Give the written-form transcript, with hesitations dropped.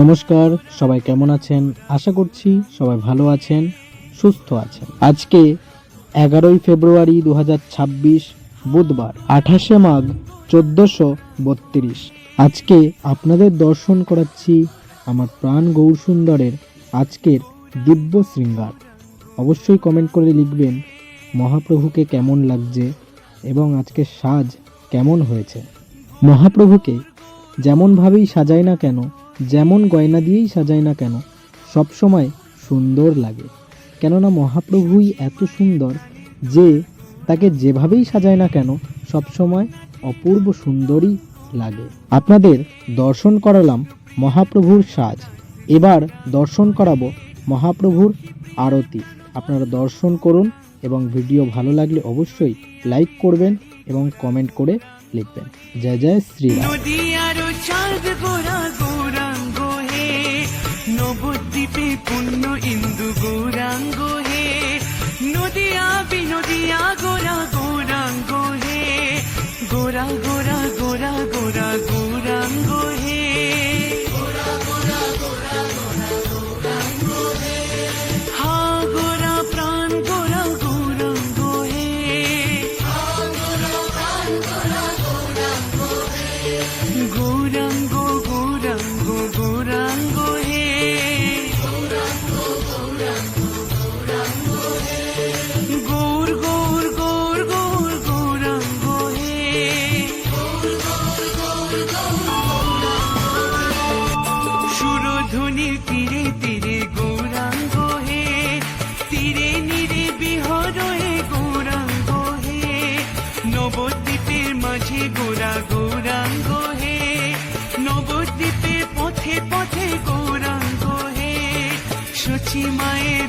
নমস্কার, সবাই কেমন আছেন? আশা করছি সবাই ভালো আছেন, সুস্থ আছেন। আজকে 11ই ফেব্রুয়ারি 2026 বুধবার, 28শে মাঘ 1432। আজকে আপনাদের দর্শন করাচ্ছি আমার প্রাণ গৌরসুন্দরের আজকের দিব্য শৃঙ্গার। অবশ্যই কমেন্ট করে লিখবেন মহাপ্রভুকে কেমন লাগছে এবং আজকের সাজ কেমন হয়েছে। মহাপ্রভুকে যেমনভাবেই সাজাই না কেন, যেমন গয়না দিয়েই সাজাই না কেন, সবসময় সুন্দর লাগে। কেননা মহাপ্রভুই এত সুন্দর যে তাকে যেভাবেই সাজায় না কেন সবসময় অপূর্ব সুন্দরই লাগে। আপনাদের দর্শন করালাম মহাপ্রভুর সাজ, এবার দর্শন করাবো মহাপ্রভুর আরতি। আপনারা দর্শন করুন এবং ভিডিও ভালো লাগলে অবশ্যই লাইক করবেন এবং কমেন্ট করে লিখবেন। জয় জয় শ্রীরাম। নবদ্বীপে পুণ্য ইন্দু গৌরাঙ্গ হে, নদিয়া বিনদিয়া গোরা গৌরাঙ্গ হে, গোরা গোরা গোরা গোরা গৌরাঙ্গ হে, হা গোরা প্রাণ গোরা গৌরাঙ্গ হে, গৌরাঙ্গ গৌরাঙ্গ গৌরাঙ্গ হে, গৌর গৌর গৌর গৌর গৌরাঙ্গ হে, সুরধ্বনির তীরে তীরে গৌরাঙ্গ হে, তীরে নীরে বিহর হে গৌরাঙ্গ হে, নবদ্বীপের মাঝে গোরা গৌরাঙ্গ হে, নবদ্বীপের পথে পথে গৌরাঙ্গ হে, সচি মায়ের